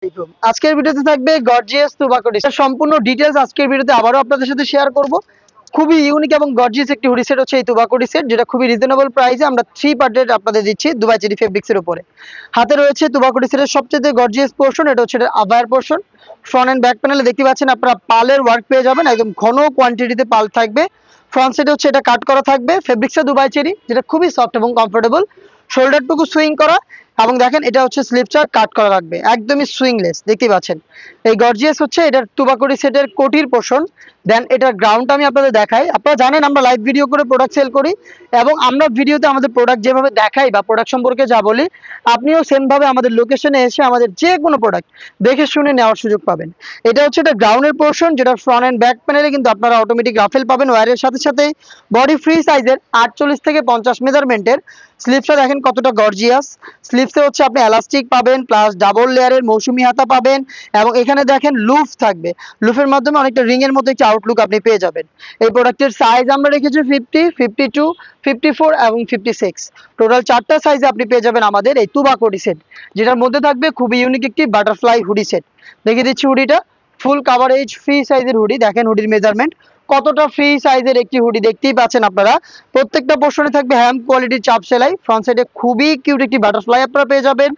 আলাইকুম। আজকের ভিডিওতে থাকবে গর্জিয়াস তুবাকো ডিজাইন সম্পূর্ণ ডিটেইলস আজকের ভিডিওতে আবারও আপনাদের সাথে শেয়ার করব। খুবই ইউনিক এবং গর্জিয়াস একটি হুডি সেট হচ্ছে এই তুবাকো ডি সেট, যেটা খুবই রিজনেবল প্রাইসে আমরা 3 পার্টের আপনাদের দিচ্ছি দুবাই চেরি ফেব্রিক্স এর উপরে। হাতে রয়েছে তুবাকো ডি সেটের সবচেয়ে গর্জিয়াস পোরশন, এটা হচ্ছে আভায়ার পোরশন। ফ্রন্ট এন্ড ব্যাক প্যানেলে দেখতে পাচ্ছেন আপনারা পালের ওয়ার্ক পেয়ে যাবেন, একদম ঘন কোয়ান্টিটিতে পাল থাকবে। ফ্রন্ট সাইডে হচ্ছে এটা কাট করা থাকবে ফেব্রিক্সে দুবাই চেরি, যেটা খুবই সফট এবং কমফোর্টেবল। শোল্ডারটুকু সুইং করা এবং দেখেন এটা হচ্ছে স্লিপচার কাট করা রাখবে, একদমই সুইংলেস দেখতেই পাচ্ছেন। এই গর্জিয়াস হচ্ছে এটার তুবাকো ডি সেটের কোটির পোর্শন। দেন এটার গ্রাউন্ডটা আমি আপনাদের দেখাই। আপনারা জানেন আমরা লাইভ ভিডিও করে প্রোডাক্ট সেল করি এবং আমরা ভিডিওতে আমাদের প্রোডাক্ট যেভাবে দেখাই বা প্রোডাক্ট সম্পর্কে যা বলি, আপনিও সেম ভাবে আমাদের লোকেশনে এসে আমাদের যে কোনো প্রোডাক্ট দেখে শুনে নেওয়ার সুযোগ পাবেন। এটা হচ্ছে এটা গ্রাউন্ডের পোর্শন, যেটা ফ্রন্ট এন্ড ব্যাক প্যানেলে কিন্তু আপনারা অটোমেটিক রাফেল পাবেন ওয়্যারের সাথে সাথে। বডি ফ্রি সাইজের 48 থেকে 50 মেজারমেন্টের। স্লিপসটা দেখেন কতটা গর্জিয়াস। স্লিপসে হচ্ছে আপনি এলাস্টিক পাবেন, প্লাস ডাবল লেয়ারের মৌসুমী হাতা পাবেন এবং এখানে দেখেন লুফ থাকবে। লুফের মাধ্যমে অনেকটা রিং এর মতো একটি আউটলুক আপনি পেয়ে যাবেন। এই প্রোডাক্টের সাইজ আমরা রেখেছি 50, 52, 54 এবং 56। টোটাল 4টা সাইজে আপনি পেয়ে যাবেন আমাদের এই তুবাকো ডি সেট, যেটার মধ্যে থাকবে খুবই ইউনিক একটি বাটারফ্লাই হুডি সেট। দেখিয়ে দিচ্ছি হুডিটা, ফুল কাভারেজ ফ্রি সাইজের হুডি। দেখেন হুডির মেজারমেন্ট কতটা ফ্রি সাইজের একটি হুডি দেখতেই পাচ্ছেন আপনারা। প্রত্যেকটা পোর্শনে থাকবে হ্যাম কোয়ালিটির চাপ সেলাই। ফ্রন্ট সাইডে খুবই কিউট একটি বাটারফ্লাই আপনারা পেয়ে যাবেন।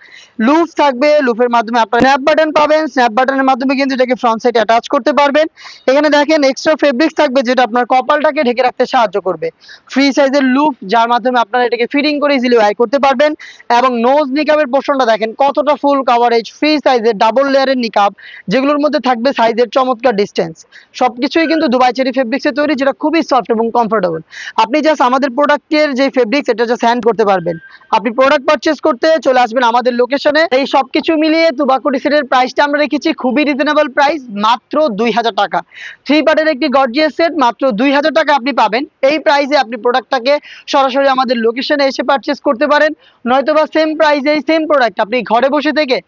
লুফ থাকবে, লুফের মাধ্যমে আপনারা স্ন্যাপ বাটন পাবেন, স্ন্যাপ বাটনের মাধ্যমে কিন্তু এটাকে ফ্রন্ট সাইডে অ্যাটাচ করতে পারবেন। এখানে দেখেন এক্সট্রা ফেব্রিক্স থাকবে, যেটা আপনার কপালটাকে ঢেকে রাখতে সাহায্য করবে। ফ্রি সাইজের লুফ, যার মাধ্যমে আপনারা এটাকে ফিটিং করে ইজিলি ওয়্যার করতে পারবেন। এবং নোজ নিকাবের পোর্শনটা দেখেন কতটা ফুল কাভারেজ ফ্রি সাইজের ডাবল লেয়ারের নিকাব, যেগুলোর মধ্যে থাকবে সাইজের চমৎকার ডিসটেন্স। সবকিছুই কিন্তু দুবাই চেরি ফেব্রিক্সে তৈরি, যেটা খুবই সফট এবং কমফোর্টেবল। আপনি জাস্ট আমাদের প্রোডাক্টের যে ফেব্রিক্স এটা জাস্ট হ্যান্ড করতে পারবেন। আপনি প্রোডাক্ট পারচেজ করতে চলে আসবেন আমাদের লোকেশনে। এই সবকিছু মিলিয়ে তুবাকো ডি সেটের প্রাইসটা আমরা রেখেছি খুবই রিজনেবল প্রাইস, মাত্র 2000 টাকা। 3 পার্টের একটি গর্জিয়াস সেট মাত্র 2000 টাকা আপনি পাবেন। এই প্রাইসে আপনি প্রোডাক্টটাকে সরাসরি আমাদের লোকেশনে এসে পারচেজ করতে পারেন, নয়তোবা সেম প্রাইসে সেম প্রোডাক্ট আপনি ঘরে বসে থেকে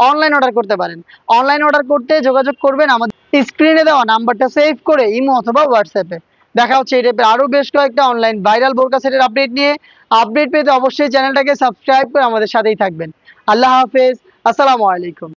অনলাইন অর্ডার করতে পারেন। অনলাইন অর্ডার করতে যোগাযোগ করবেন আমাদের স্ক্রিনে দেওয়া নাম্বারটা সেভ করে ইমো অথবা হোয়াটসঅ্যাপে। দেখা হচ্ছে এই টাইপের আরো বেশ কয়েকটা অনলাইন ভাইরাল বোরকা সেটের আপডেট নিয়ে। আপডেট পেতে অবশ্যই চ্যানেলটাকে সাবস্ক্রাইব করে আমাদের সাথেই থাকবেন। আল্লাহ হাফেজ, আসসালামু আলাইকুম।